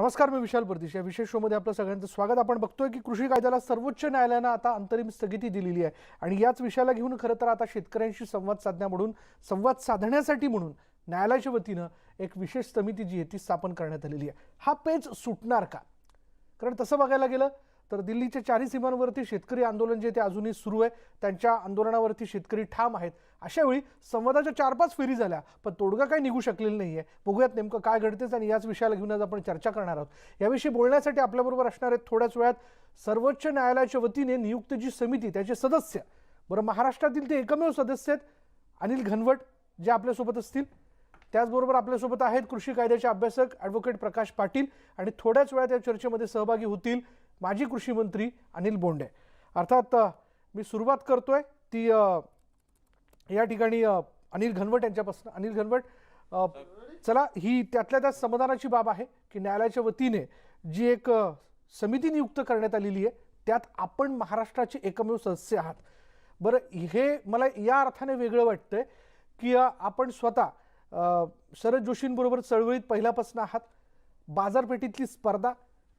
नमस्कार, मी विशाल परदेशी. या विशेष शोमध्ये आपलं सगळ्यांचं स्वागत. आपण बघतोय की कृषी कायद्याला सर्वोच्च न्यायालयानं आता अंतरिम स्थगिती दिलेली आहे आणि याच विषयाला घेऊन खरं तर आता शेतकऱ्यांशी संवाद साधण्यासाठी म्हणून न्यायालयाच्या वतीनं एक विशेष समिती जी आहे ती स्थापन करण्यात आलेली आहे. हा पेच सुटणार का? कारण तसं बघायला गेलं तर दिल्लीच्या चारही सीमांवरती शेतकरी आंदोलन जे ते अजूनही सुरू आहे. त्यांच्या आंदोलनावरती शेतकरी ठाम आहेत. अशा वेळी संवादाच्या 4-5 फेरी झाल्या, पण तोडगा काही निघू शकलेला नाहीये. बघूयात नेमकं काय घडतेच आणि याच विषयाला घेऊन आज आपण चर्चा करणार आहोत. याविषयी बोलण्यासाठी आपल्याबरोबर असणार आहेत थोड्याच वेळात सर्वोच्च न्यायालयाच्या वतीने नियुक्त जी समिती त्याचे सदस्य, बरं महाराष्ट्रातील ते एकमेव सदस्य आहेत अनिल घनवट, जे आपल्यासोबत असतील. त्याचबरोबर आपल्यासोबत आहेत कृषी कायद्याचे अभ्यासक ॲडव्होकेट प्रकाश पाटील आणि थोड्याच वेळात या चर्चेमध्ये सहभागी होतील माजी कृषी मंत्री अनिल बोंडे. अर्थात मी सुरुवात करतोय ती या ठिकाणी अनिल घनवट यांच्यापासून. अनिल घनवट, चला, ही त्यातल्या त्यात समाधानाची बाब आहे की न्यायालयाच्या वतीने जी एक समिती नियुक्त करण्यात आलेली आहे त्यात आपण महाराष्ट्राचे एकमेव सदस्य आहात. बरं, हे मला या अर्थाने वेगळं वाटतंय की आपण स्वतः शरद जोशींबरोबर चळवळीत पहिल्यापासून आहात. बाजारपेठेतली स्पर्धा,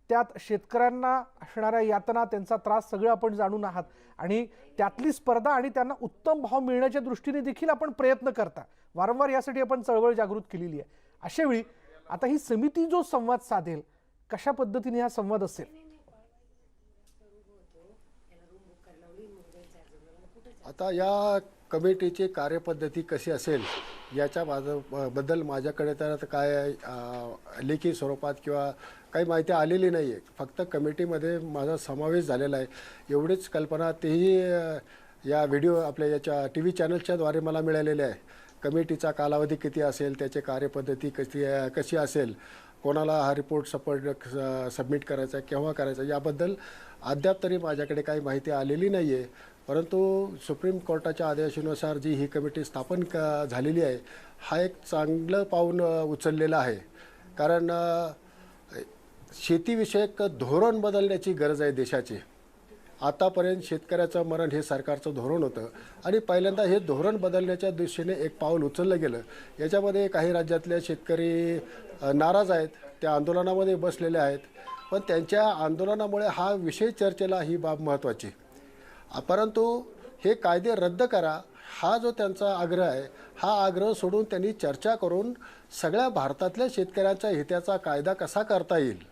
त्यात शेतकऱ्यांना असणाऱ्या यातना, त्यांचा त्रास सगळं आपण जाणून आहात आणि त्यातली स्पर्धा आणि त्यांना उत्तम भाव मिळण्याच्या दृष्टीने देखील आपण प्रयत्न करता. वारंवार यासाठी आपण चळवळ जागृत केलेली आहे. अशा वेळी आता ही समिती जो संवाद साधेल, कशा पद्धतीने हा संवाद असेल? आता या कमिटीची कार्यपद्धती कशी असेल याच्या बद्दल माझ्याकडे तर काय लेखी स्वरूपात किंवा काही माहिती आलेली नाही आहे. फक्त कमिटीमध्ये माझा समावेश झालेला आहे एवढीच कल्पना, तेही या व्हिडिओ आपल्या याच्या TV चॅनलच्याद्वारे मला मिळालेले आहे. कमिटीचा कालावधी किती असेल, त्याची कार्यपद्धती कशी असेल, कोणाला हा रिपोर्ट सबमिट करायचा, केव्हा करायचा, याबद्दल अद्याप तरी माझ्याकडे काही माहिती आलेली नाही आहे. परंतु सुप्रीम कोर्टाच्या आदेशानुसार जी ही कमिटी स्थापन झालेली आहे, हा एक चांगलं पाऊल उचललेलं आहे. कारण शेतीविषयक धोरण बदलण्याची गरज आहे देशाची. आतापर्यंत शेतकऱ्याचं मरण हे सरकारचं धोरण होतं आणि पहिल्यांदा हे धोरण बदलण्याच्या दिशेने एक पाऊल उचललं गेलं. याच्यामध्ये काही राज्यातले शेतकरी नाराज आहेत, त्या आंदोलनामध्ये बसलेले आहेत. पण त्यांच्या आंदोलनामुळे हा विषय चर्चेला ही बाब महत्त्वाची. परंतु हे कायदे रद्द करा हा जो त्यांचा आग्रह आहे, हा आग्रह सोडून त्यांनी चर्चा करून सगळ्या भारतातल्या शेतकऱ्यांच्या हिताचा कायदा कसा करता येईल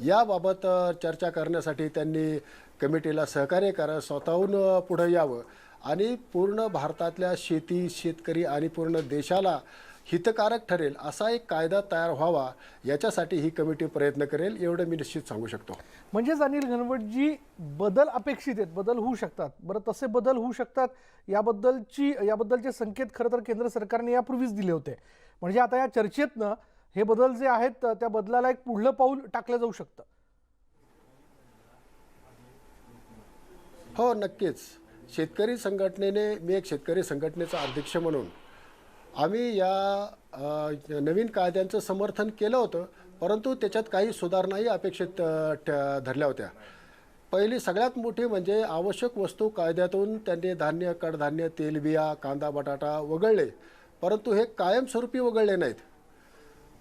याबाबत चर्चा करण्यासाठी त्यांनी कमिटीला सहकार्य करा, स्वतःहून पुढे यावं आणि पूर्ण भारतातल्या शेतकरी आणि पूर्ण देशाला हितकारक ठरेल असा एक कायदा तयार व्हावा, याच्यासाठी ही कमिटी प्रयत्न करेल, एवढं मी निश्चित सांगू शकतो. म्हणजेच अनिल घनवटजी, बदल अपेक्षित आहेत, बदल होऊ शकतात. बरं, तसे बदल होऊ शकतात याबद्दलचे संकेत खरं तर केंद्र सरकारने यापूर्वीच दिले होते. म्हणजे आता या चर्चेतनं हे बदल जे आहेत त्या बदलाला एक पुढलं पाऊल टाकलं जाऊ शकतं. हो, नक्कीच. शेतकरी संघटनेने, मी एक शेतकरी संघटनेचा अध्यक्ष म्हणून आम्ही या नवीन कायद्यांचं समर्थन केलं होतं. परंतु त्याच्यात काही सुधारणाही अपेक्षित धरल्या होत्या. पहिली सगळ्यात मोठी म्हणजे आवश्यक वस्तू कायद्यातून त्यांनी धान्य, कडधान्य, तेलबिया, कांदा, बटाटा वगळले, परंतु हे कायमस्वरूपी वगळले नाहीत.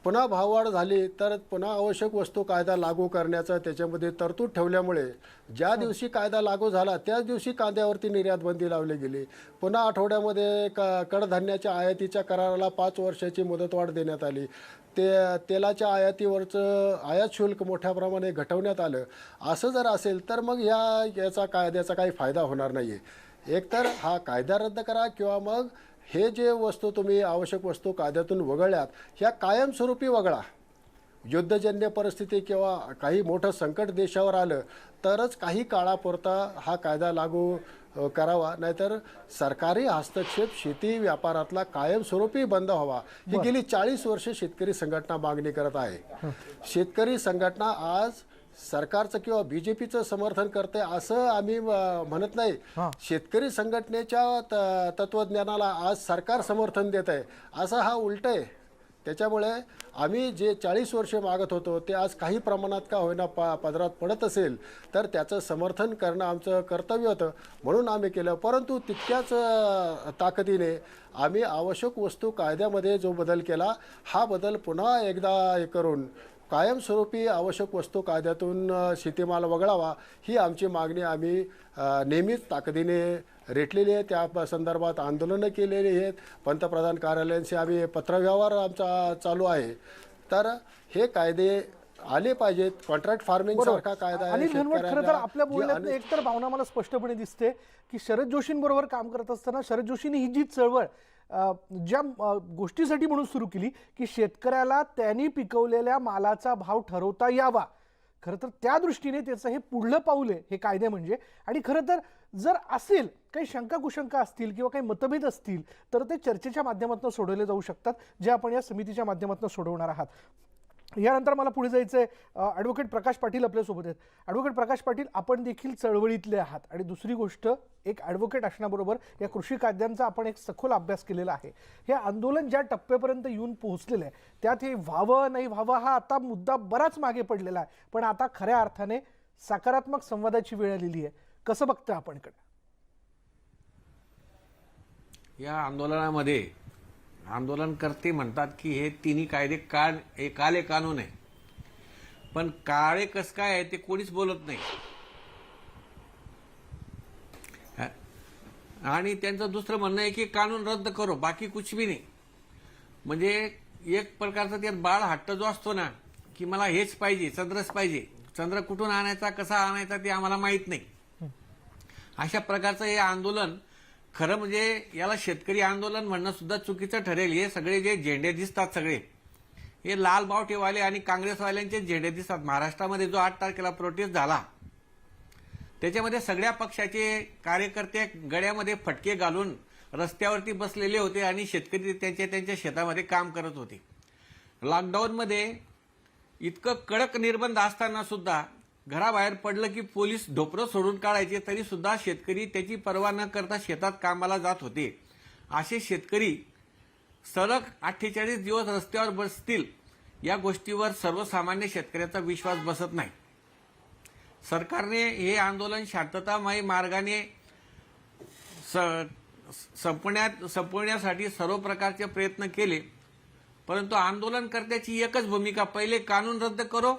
पुन्हा भाववाढ झाली तर पुन्हा आवश्यक वस्तू कायदा लागू करण्याचं त्याच्यामध्ये तरतूद ठेवल्यामुळे ज्या दिवशी कायदा लागू झाला त्याच दिवशी कांद्यावरती निर्यात बंदी लावली गेली. पुन्हा आठवड्यामध्ये कडधान्याच्या आयातीच्या कराराला 5 वर्षाची मुदतवाढ देण्यात आली. तेलाच्या आयातीवरचं आयात शुल्क मोठ्या प्रमाणे घटवण्यात आलं. असं जर असेल तर मग याचा कायद्याचा काही फायदा होणार नाही आहे. एकतर हा कायदा रद्द करा किंवा मग हे जे वस्तू तुम्ही आवश्यक वस्तू कायद्यातून वगळल्यात ह्या कायमस्वरूपी वगळा. युद्धजन्य परिस्थिती किंवा काही मोठं संकट देशावर आलं तरच काही काळापुरता हा कायदा लागू करावा, नाहीतर सरकारी हस्तक्षेप शेती व्यापारातला कायमस्वरूपी बंद व्हावा. ही गेली 40 वर्ष शेतकरी संघटना मागणी करत आहे. शेतकरी संघटना आज सरकारचं किंवा BJPचं समर्थन करते असं आम्ही म्हणत नाही. शेतकरी संघटनेच्या तत्वज्ञानाला आज सरकार समर्थन देत आहे असं हा उलट आहे. त्याच्यामुळे आम्ही जे 40 वर्षे मागत होतो ते आज काही प्रमाणात का होईना पदरात पडत असेल तर त्याचं समर्थन करणं आमचं कर्तव्य होतं, म्हणून आम्ही केलं. परंतु तितक्याच ताकदीने आम्ही आवश्यक वस्तू कायद्यामध्ये जो बदल केला, हा बदल पुन्हा एकदा हे करून कायमस्वरूपी आवश्यक वस्तू कायद्यातून शेतीमाल वगळावा ही आमची मागणी आम्ही नेहमीच ताकदीने रेटलेली आहे. त्या संदर्भात आंदोलनं केलेली आहेत. पंतप्रधान कार्यालयांशी आम्ही पत्रव्यवहार आमचा चालू आहे. तर हे कायदे आले पाहिजेत. कॉन्ट्रॅक्ट फार्मिंग सारखा कायदा आहे. अनिल घनवट, खरं तर आपल्या जी बोलण्यात एकतर भावना मला स्पष्टपणे दिसते की शरद जोशींबरोबर काम करत असताना शरद जोशींनी ही जी चळवळ ज्या गोष्टीसाठी म्हणून सुरू केली की शेतकऱ्याला त्यांनी पिकवलेल्या मालाचा भाव ठरवता यावा, खरं तर त्या दृष्टीने त्याचं हे पुढलं पाऊल आहे हे कायदे म्हणजे. आणि खरं तर जर असेल काही शंका कुशंका असतील किंवा काही मतभेद असतील तर ते चर्चेच्या माध्यमातून सोडवले जाऊ शकतात, जे आपण या समितीच्या माध्यमातून सोडवणार आहात. यानंतर मला पुढे जायचंय. ॲडव्होकेट प्रकाश पाटील आपल्यासोबत आहेत. ॲडव्होकेट प्रकाश पाटील, आपण देखील चळवळीतले आहात आणि दुसरी गोष्ट, एक ॲडव्होकेट असण्याबरोबर या कृषी कायद्यांचा आपण एक सखोल अभ्यास केलेला आहे. हे आंदोलन ज्या टप्प्यापर्यंत येऊन पोहोचलेलं आहे त्यात हे व्हावं नाही व्हावं हा आता मुद्दा बराच मागे पडलेला आहे, पण आता खऱ्या अर्थाने सकारात्मक संवादाची वेळ आलेली आहे. कसं बघता आपण कडे या आंदोलनामध्ये आंदोलनकर्ते म्हणतात की हे तिन्ही कायदे काले कानून आहे, पण काळे कस काय आहे ते कोणीच बोलत नाही. आणि त्यांचं दुसरं म्हणणं आहे की कानून रद्द करो, बाकी कुछ भी नाही. म्हणजे एक प्रकारचा त्यात बाळ हट्ट जो असतो ना की मला हेच पाहिजे, चंद्रच पाहिजे, चंद्र कुठून आणायचा कसा आणायचा ते आम्हाला माहित नाही, अशा प्रकारचं हे आंदोलन. खरं म्हणजे याला शेतकरी आंदोलन म्हणणं सुद्धा चुकीचं ठरेल. हे सगळे जे झेंडे दिसतात सगळे हे लाल बावटेवाले आणि काँग्रेसवाल्यांचे झेंडे दिसतात. महाराष्ट्रामध्ये जो 8 तारखेला प्रोटेस्ट झाला त्याच्यामध्ये सगळ्या पक्षाचे कार्यकर्ते गळ्यामध्ये फटके घालून रस्त्यावरती बसलेले होते आणि शेतकरी त्यांच्या शेतामध्ये काम करत होते. लॉकडाऊनमध्ये इतकं कडक निर्बंध असताना सुद्धा घराबाहेर पडलं की पोलीस ढोपरं सोडून काढायचे, तरी सुद्धा शेतकरी त्याची पर्वा न करता शेतात कामाला जात होते. असे शेतकरी सलग 48 दिवस रस्त्यावर बसतील या गोष्टीवर सर्वसामान्य शेतकऱ्याचा विश्वास बसत नाही. सरकारने हे आंदोलन शांततामय मार्गाने संपवण्यासाठी सर्व प्रकारचे प्रयत्न केले, परंतु आंदोलनकर्त्याची एकच भूमिका, पहिले कानून रद्द करो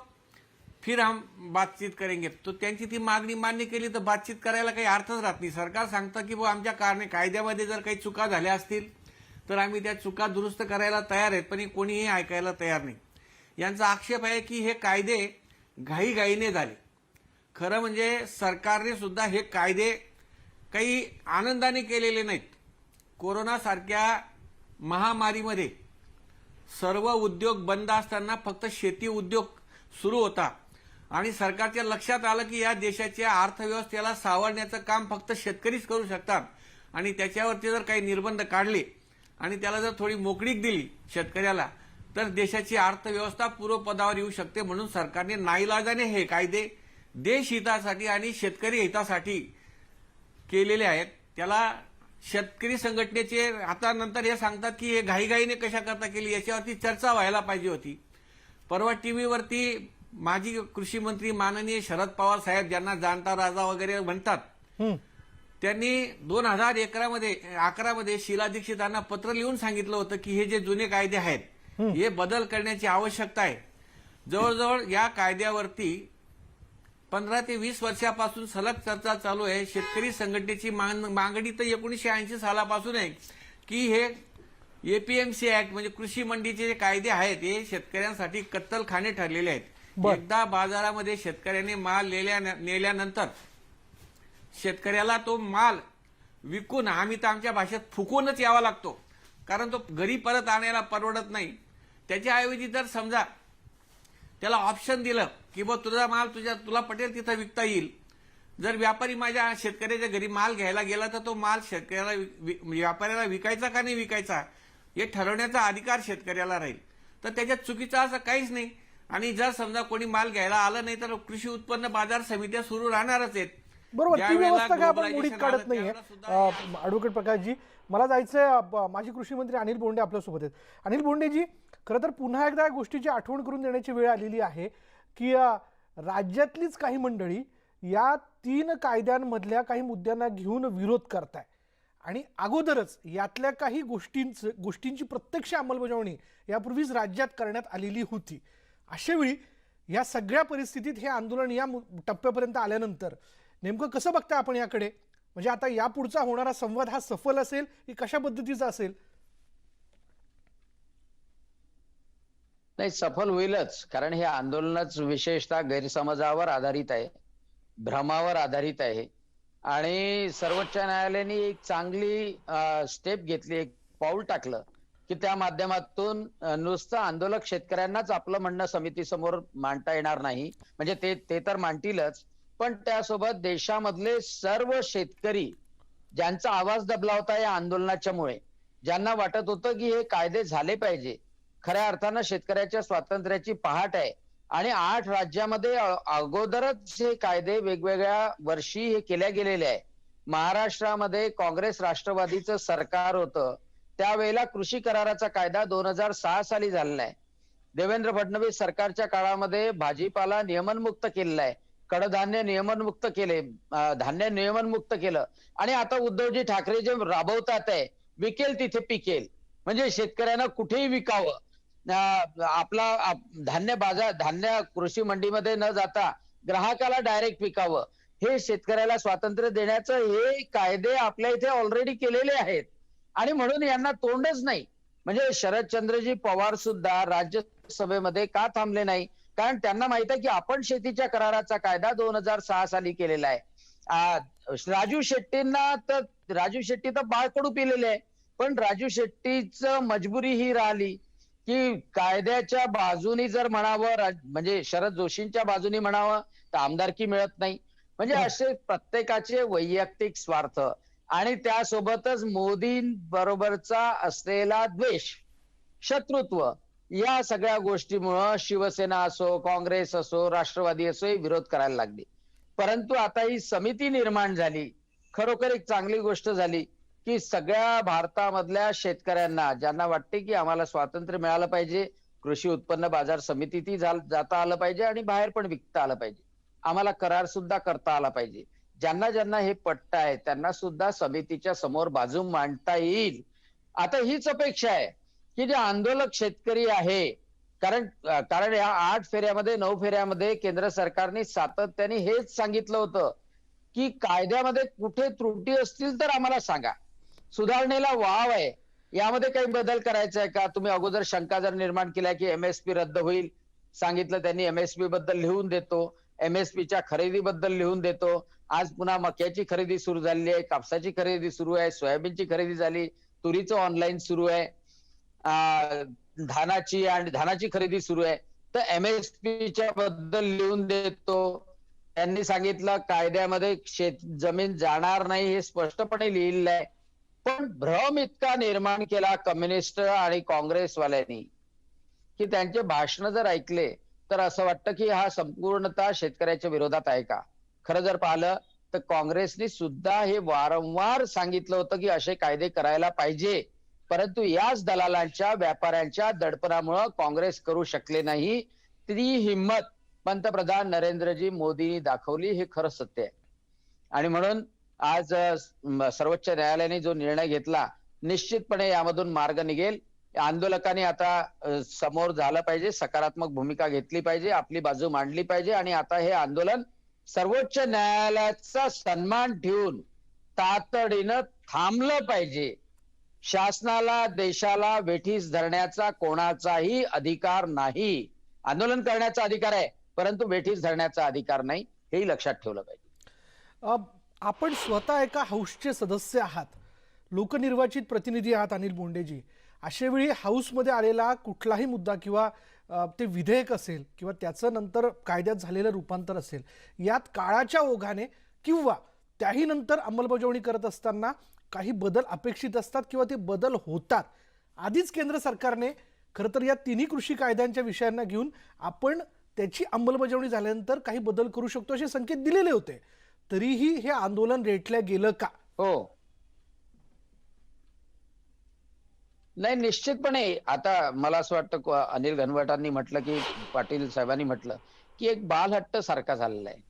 फिर हम बातचीत करेंगे. तो त्यांची ती मागणी मान्य केली तर बातचीत करायला काही अर्थच राहत नाही. सरकार सांगतं की आमच्या कायद्यामध्ये जर काही चुका झाल्या असतील तर आम्ही त्या चुका दुरुस्त करायला तयार आहेत, पण कोणीही ऐकायला तयार नाही. यांचा आक्षेप आहे की हे कायदे घाईघाईने झाले. खरं म्हणजे सरकारने सुद्धा हे कायदे काही आनंदाने केलेले नाहीत. कोरोनासारख्या महामारीमध्ये सर्व उद्योग बंद असताना फक्त शेती उद्योग सुरू होता आणि सरकारच्या लक्षात आलं की या देशाच्या अर्थव्यवस्थेला सावरण्याचं काम फक्त शेतकरीच करू शकतात आणि त्याच्यावरती जर काही निर्बंध काढले आणि त्याला जर थोडी मोकळीक दिली शेतकऱ्याला तर देशाची अर्थव्यवस्था पूर्वपदावर येऊ शकते. म्हणून सरकारने नाईलाजाने हे कायदे देशहितासाठी आणि शेतकरी हितासाठी केलेले आहेत. त्याला शेतकरी संघटनेचे आता नंतर हे सांगतात की हे घाईघाईने कशा करता केली, याच्यावरती चर्चा व्हायला पाहिजे होती. परवा टीव्हीवरती माजी कृषी मंत्री माननीय शरद पवार साहेब, ज्यांना जाणता राजा वगैरे म्हणतात, त्यांनी 2011 मध्ये शीला दीक्षितांना पत्र लिहून सांगितलं होतं की हे जे जुने कायदे आहेत हे बदल करण्याची आवश्यकता आहे. जवळजवळ या कायद्यावरती 15 ते 20 वर्षापासून सलग चर्चा चालू आहे. शेतकरी संघटनेची मागणी तर 1980 सालापासून आहे की हे एपीएमसी ऍक्ट म्हणजे कृषी मंडीचे जे कायदे आहेत हे शेतकऱ्यांसाठी कत्तलखाने ठरलेले आहेत. एकदा बाजारामध्ये शेतकऱ्याने माल नेल्यानंतर शेतकऱ्याला तो माल विकून, आम्ही तर आमच्या भाषेत फुकूनच यावा लागतो, कारण तो घरी परत आणायला परवडत नाही. त्याच्याऐवजी जर समजा त्याला ऑप्शन दिलं की तुझा माल तुला पटेल तिथं विकता येईल, जर व्यापारी माझ्या शेतकऱ्याच्या घरी माल घ्यायला गेला तर तो माल शेतकऱ्याला व्यापाऱ्याला विकायचा का नाही विकायचा हे ठरवण्याचा अधिकार शेतकऱ्याला राहील. तर त्याच्यात चुकीचं असं काहीच नाही. आणि जर समजा कोणी माल घ्यायला आलं नाही तर कृषी उत्पन्न बाजार समित्या सुरू राहणारच आहेत. बरोबर, ती व्यवस्था काय आपण मोडीत काढत नाहीये. ॲडव्होकेट प्रकाशजी, मला जायचंय. माजी कृषी मंत्री अनिल बोंडे आपल्यासोबत आहेत. अनिल बोंडेजी, खरं तर पुन्हा एकदा या गोष्टीची आठवण करून देण्याची वेळ आलेली आहे की राज्यातलीच काही मंडळी या 3 कायद्यांमधल्या काही मुद्द्यांना घेऊन विरोध करताय आणि अगोदरच यातल्या काही गोष्टींची प्रत्यक्ष अंमलबजावणी यापूर्वीच राज्यात करण्यात आलेली होती. अशा वेळी या सगळ्या परिस्थितीत हे आंदोलन या टप्प्यापर्यंत आल्यानंतर नेमकं कसं बघता आपण याकडे? म्हणजे आता यापुढचा होणारा संवाद हा सफल असेल की कशा पद्धतीचा असेल? नाही, सफल होईलच. कारण हे आंदोलनच विशेषतः गैरसमजावर आधारित आहे, भ्रमावर आधारित आहे. आणि सर्वोच्च न्यायालयाने एक चांगली स्टेप घेतली, एक पाऊल टाकलं की त्या माध्यमातून नुसतं आंदोलक शेतकऱ्यांनाच आपलं म्हणणं समितीसमोर मांडता येणार नाही. म्हणजे ते ते तर मांडतीलच, पण त्यासोबत देशामधले सर्व शेतकरी ज्यांचा आवाज दबला होता या आंदोलनाच्या मुळे, ज्यांना वाटत होतं की हे कायदे झाले पाहिजे, खऱ्या अर्थानं शेतकऱ्याच्या स्वातंत्र्याची पहाट आहे आणि 8 राज्यामध्ये अगोदरच हे कायदे वेगवेगळ्या वर्षी हे केल्या गेलेले आहे. महाराष्ट्रामध्ये काँग्रेस राष्ट्रवादीचं सरकार होतं, त्यावेळेला कृषी कराराचा कायदा 2006 साली झालेला आहे. देवेंद्र फडणवीस सरकारच्या काळामध्ये भाजीपाला नियमनमुक्त केलेला आहे, कडधान्य नियमनमुक्त केले, धान्य नियमनमुक्त केलं. आणि आता उद्धवजी ठाकरे जे राबवतात आहे, विकेल तिथे पिकेल, म्हणजे शेतकऱ्यांना कुठेही विकावं, आपला धान्य कृषी मंडीमध्ये न जाता ग्राहकाला डायरेक्ट विकावं, हे शेतकऱ्याला स्वातंत्र्य देण्याचं हे कायदे आपल्या इथे ऑलरेडी केलेले आहेत. आणि म्हणून यांना तोंडच नाही. म्हणजे शरदचंद्रजी पवार सुद्धा राज्यसभेमध्ये का थांबले नाही? कारण त्यांना माहित आहे की आपण शेतीच्या कराराचा कायदा 2006 साली केलेला आहे. राजू शेट्टी तर बाळकडू पिलेले आहे, पण राजू शेट्टीचं मजबुरी ही राहिली की कायद्याच्या बाजूनी जर म्हणावं, म्हणजे शरद जोशींच्या बाजूनी म्हणावं, तर आमदारकी मिळत नाही. म्हणजे असे प्रत्येकाचे वैयक्तिक स्वार्थ आणि त्यासोबतच मोदींबरोबरचा असलेला द्वेष, शत्रुत्व, या सगळ्या गोष्टीमुळं शिवसेना असो, काँग्रेस असो, राष्ट्रवादी असो, हे विरोध करायला लागले. परंतु आता ही समिती निर्माण झाली, खरोखर एक चांगली गोष्ट झाली की सगळ्या भारतामधल्या शेतकऱ्यांना ज्यांना वाटते की आम्हाला स्वातंत्र्य मिळालं पाहिजे, कृषी उत्पन्न बाजार समितीतही जाता आलं पाहिजे आणि बाहेर पण विकता आलं पाहिजे, आम्हाला करार सुद्धा करता आला पाहिजे, ज्यांना ज्यांना हे पट्ट आहे त्यांना सुद्धा समितीच्या समोर बाजू मांडता येईल. आता हीच अपेक्षा आहे की जे आंदोलक शेतकरी आहे, कारण या 8 फेऱ्यामध्ये 9 फेऱ्यामध्ये केंद्र सरकारने सातत्याने हेच सांगितलं होतं की कायद्यामध्ये कुठे त्रुटी असतील तर आम्हाला सांगा, सुधारणेला वाव आहे, यामध्ये काही बदल करायचा आहे का? तुम्ही अगोदर शंका जर निर्माण केल्या की एमएसपी रद्द होईल, सांगितलं त्यांनी एमएसपी बद्दल लिहून देतो, एमएसपीच्या खरेदीबद्दल लिहून देतो. आज पुन्हा मक्याची खरेदी सुरू झालेली आहे, कापसाची खरेदी सुरू आहे, सोयाबीनची खरेदी झाली, तुरीचं ऑनलाईन सुरू आहे, धानाची खरेदी सुरू आहे. तर एमएसपीच्या बद्दल लिहून देतो. त्यांनी सांगितलं कायद्यामध्ये जमीन जाणार नाही, हे स्पष्टपणे लिहिलेलं आहे. पण भ्रम इतका निर्माण केला कम्युनिस्ट आणि काँग्रेसवाल्यांनी की त्यांचे भाषण जर ऐकले तर असं वाटतं की हा संपूर्णतः शेतकऱ्याच्या विरोधात आहे का? खरं जर पाहिलं तर काँग्रेसने सुद्धा हे वारंवार सांगितलं होतं की असे कायदे करायला पाहिजे, परंतु याच दलालांच्या, व्यापाऱ्यांच्या दडपणामुळे काँग्रेस करू शकले नाही. ती हिंमत पंतप्रधान नरेंद्रजी मोदींनी दाखवली, हे खरं सत्य आहे. आणि म्हणून आज सर्वोच्च न्यायालयाने जो निर्णय घेतला, निश्चितपणे यामधून मार्ग निघेल. आंदोलकांनी आता समोर झालं पाहिजे, सकारात्मक भूमिका घेतली पाहिजे, आपली बाजू मांडली पाहिजे आणि आता हे आंदोलन सर्वोच्च न्यायालयाचा सन्मान ठेवून तातडीनं थांबलं पाहिजे. शासनाला, देशाला वेठीस धरण्याचा कोणाचाही अधिकार नाही. आंदोलन करण्याचा अधिकार आहे, परंतु वेठीस धरण्याचा अधिकार नाही, हेही लक्षात ठेवलं पाहिजे. आपण स्वतः एका हाऊसचे सदस्य आहात, लोकनिर्वाचित प्रतिनिधी आहात अनिल बोंडेजी. अशावेळी हाऊसमध्ये आलेला कुठलाही मुद्दा किंवा ते विधेयक असेल किंवा त्याचं नंतर कायद्यात झालेलं रूपांतर असेल, यात काळाच्या ओघाने किंवा त्याही नंतर अंमलबजावणी करत असताना काही बदल अपेक्षित असतात किंवा ते बदल होतात. आधीच केंद्र सरकारने खरं तर या तिन्ही कृषी कायद्यांच्या विषयांना घेऊन आपण त्याची अंमलबजावणी झाल्यानंतर काही बदल करू शकतो असे संकेत दिलेले होते. तरीही हे आंदोलन रेटलं गेलं का? हो, नाही, निश्चितपणे. आता मला असं वाटतं अनिल घनवटांनी म्हटलं की पाटील साहेबांनी म्हटलं की एक बालहट्ट सारखा झालेला आहे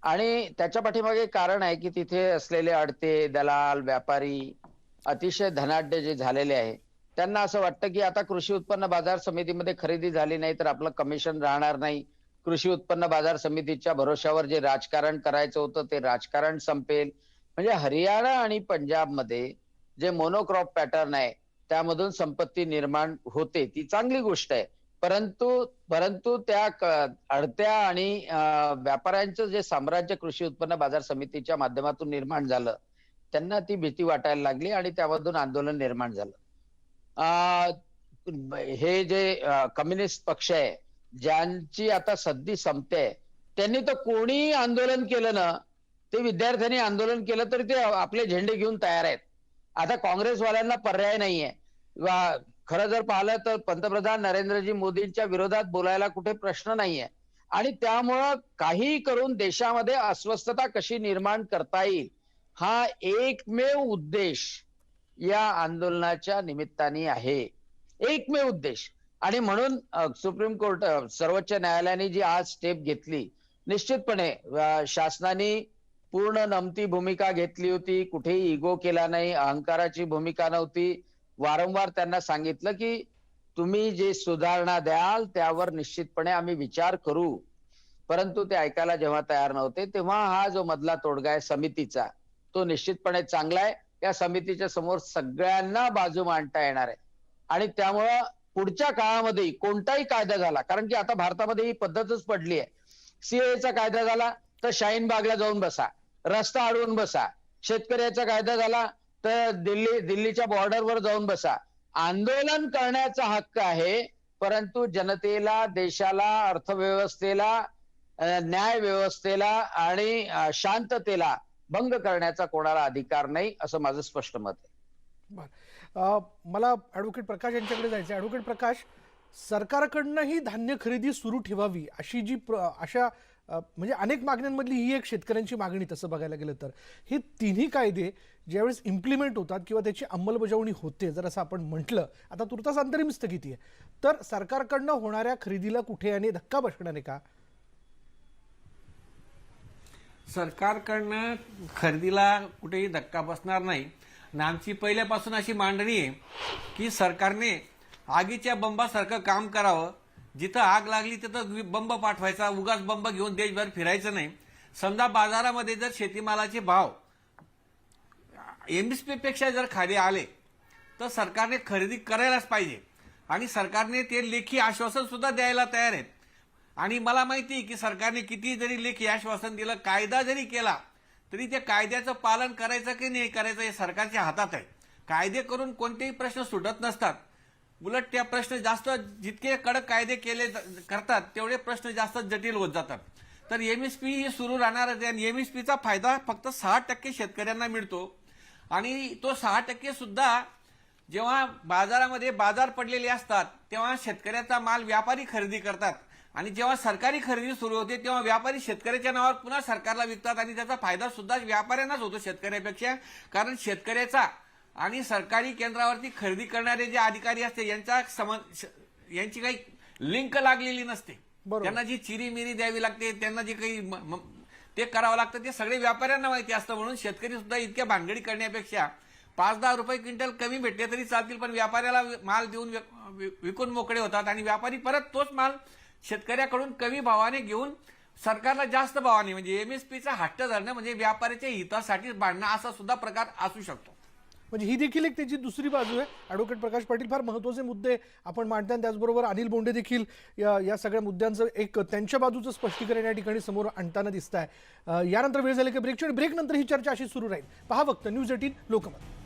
आणि त्याच्या पाठीमागे कारण आहे की तिथे असलेले अडते, दलाल, व्यापारी अतिशय धनाढ्य जे झालेले आहे त्यांना असं वाटतं की आता कृषी उत्पन्न बाजार समितीमध्ये खरेदी झाली नाही तर आपलं कमिशन राहणार नाही. कृषी उत्पन्न बाजार समितीच्या भरोश्यावर जे राजकारण करायचं होतं ते राजकारण संपेल. म्हणजे हरियाणा आणि पंजाबमध्ये जे मोनोक्रॉप पॅटर्न आहे त्यामधून संपत्ती निर्माण होते ती चांगली गोष्ट आहे. परंतु परंतु त्या अडत्या आणि व्यापाऱ्यांचं जे साम्राज्य कृषी उत्पन्न बाजार समितीच्या माध्यमातून निर्माण झालं त्यांना ती भीती वाटायला लागली आणि त्यामधून आंदोलन निर्माण झालं. हे जे कम्युनिस्ट पक्ष आहे ज्यांची आता सद्दी संपते त्यांनी तर कोणी आंदोलन केलं ना ते विद्यार्थ्यांनी आंदोलन केलं तरी ते आपले झेंडे घेऊन तयार आहेत. आता काँग्रेसवाल्यांना पर्याय नाहीये. खरं जर पाहिलं तर पंतप्रधान नरेंद्रजी मोदींच्या विरोधात बोलायला कुठे प्रश्न नाहीये आणि त्यामुळं काही करून देशामध्ये अस्वस्थता कशी निर्माण करता येईल हा एकमेव उद्देश या आंदोलनाच्या निमित्ताने आहे. एकमेव उद्देश. आणि म्हणून सुप्रीम कोर्ट सर्वोच्च न्यायालयाने जी आज स्टेप घेतली निश्चितपणे शासनाने पूर्ण नमती भूमिका घेतली होती. कुठेही इगो केला नाही, अहंकाराची भूमिका नव्हती. वारंवार त्यांना सांगितलं की तुम्ही जे सुधारणा द्याल त्यावर निश्चितपणे आम्ही विचार करू. परंतु ते ऐकायला जेव्हा तयार नव्हते तेव्हा हा जो मधला तोडगा आहे समितीचा तो निश्चितपणे चांगला आहे. या समितीच्या समोर सगळ्यांना बाजू मांडता येणार आहे आणि त्यामुळं पुढच्या काळामध्ये कोणताही कायदा झाला, कारण की आता भारतामध्ये ही पद्धतच पडली आहे. सीएचा कायदा झाला तर शाहीन बागला जाऊन बसा, रस्ता अडवून बसा. शेतकऱ्याचा कायदा झाला तर दिल्लीच्या बॉर्डरवर जाऊन बसा. आंदोलन करण्याचा हक्क आहे, परंतु जनतेला, देशाला, अर्थव्यवस्थेला, न्याय व्यवस्थेला आणि शांततेला भंग करण्याचा कोणाला अधिकार नाही असं माझं स्पष्ट मत आहे. मला ॲडव्होकेट प्रकाश यांच्याकडे जायचं. ॲडव्होकेट प्रकाश, सरकारकडनंही धान्य खरेदी सुरू ठेवावी अशी जी अशा म्हणजे अनेक मागण्यांमधली ही एक शेतकऱ्यांची मागणी तसं बघायला गेलं तर हे तिन्ही कायदे ज्यावेळेस इम्प्लिमेंट होतात किंवा त्याची अंमलबजावणी होते जर असं आपण म्हटलं, आता तुर्तास अंतरिम स्थगिती आहे, तर सरकारकडनं होणाऱ्या खरेदीला कुठे आणि धक्का बसणार आहे का? सरकारकडनं खरेदीला कुठेही धक्का बसणार नाही. आणि आमची पहिल्यापासून अशी मांडणी आहे की सरकारने आगीच्या बंबासारखं काम करावं. जिथं आग लागली तिथं बंब पाठवायचा, उगाच बंब घेऊन देशभर फिरायचं नाही. समजा बाजारामध्ये जर शेतीमालाचे भाव MSP पेक्षा जर खाली आले तर सरकारने खरेदी करायलाच पाहिजे आणि सरकारने ते लेखी आश्वासन सुद्धा द्यायला तयार आहेत. आणि मला माहिती आहे की सरकारने किती जरी लेखी आश्वासन दिलं, कायदा जरी केला तरी त्या कायद्याचं पालन करायचं की नाही करायचं हे सरकारच्या हातात आहे. कायदे करून कोणतेही प्रश्न सुटत नसतात. उलट त्या प्रश्न जास्त जितके कडक कायदे केले करतात तेवढे प्रश्न जास्त जटिल होत जातात. तर MSP ही सुरू राहणारच आहे आणि MSPचा फायदा फक्त 6% शेतकऱ्यांना मिळतो आणि तो 6% सुद्धा जेव्हा बाजारामध्ये बाजार पडलेले असतात तेव्हा शेतकऱ्याचा माल व्यापारी खरेदी करतात आणि जेव्हा सरकारी खरेदी सुरू होते तेव्हा व्यापारी शेतकऱ्याच्या नावावर पुन्हा सरकारला विकतात आणि त्याचा फायदा सुद्धा व्यापाऱ्यांनाच होतो शेतकऱ्यापेक्षा. कारण शेतकऱ्याचा आणि सरकारी केंद्रावरती खरेदी करणारे जे अधिकारी असते यांची काही लिंक लागलेली नसते. त्यांना जी चिरीमिरी द्यावी लागते, त्यांना जे काही ते करावं लागतं ते सगळे व्यापाऱ्यांना माहिती असतं. म्हणून शेतकरी सुद्धा इतक्या भानगडी करण्यापेक्षा 5-10 रुपये क्विंटल कमी भेटले तरी चालतील, पण व्यापाऱ्याला माल देऊन विकून मोकळे होतात आणि व्यापारी परत तोच माल शेतकऱ्याकडून कमी भावाने घेऊन सरकारला जास्त भावाने म्हणजे MSPचा हट्ट धरणं म्हणजे व्यापाऱ्याच्या हितासाठीच भांडणं असा सुद्धा प्रकार असू शकतो. म्हणजे ही देखील एक त्याची दुसरी बाजू आहे. ॲडव्होकेट प्रकाश पाटील, फार महत्त्वाचे मुद्दे आपण मांडताय. त्याचबरोबर अनिल बोंडे देखील या सगळ्या मुद्द्यांचं एक त्यांच्या बाजूचं स्पष्टीकरण या ठिकाणी समोर आणताना दिसत आहे. यानंतर वेळ झाली की ब्रेकची आणि ब्रेकनंतर ही चर्चा अशी सुरू राहील. पहा फक्त न्यूज 18 लोकमत.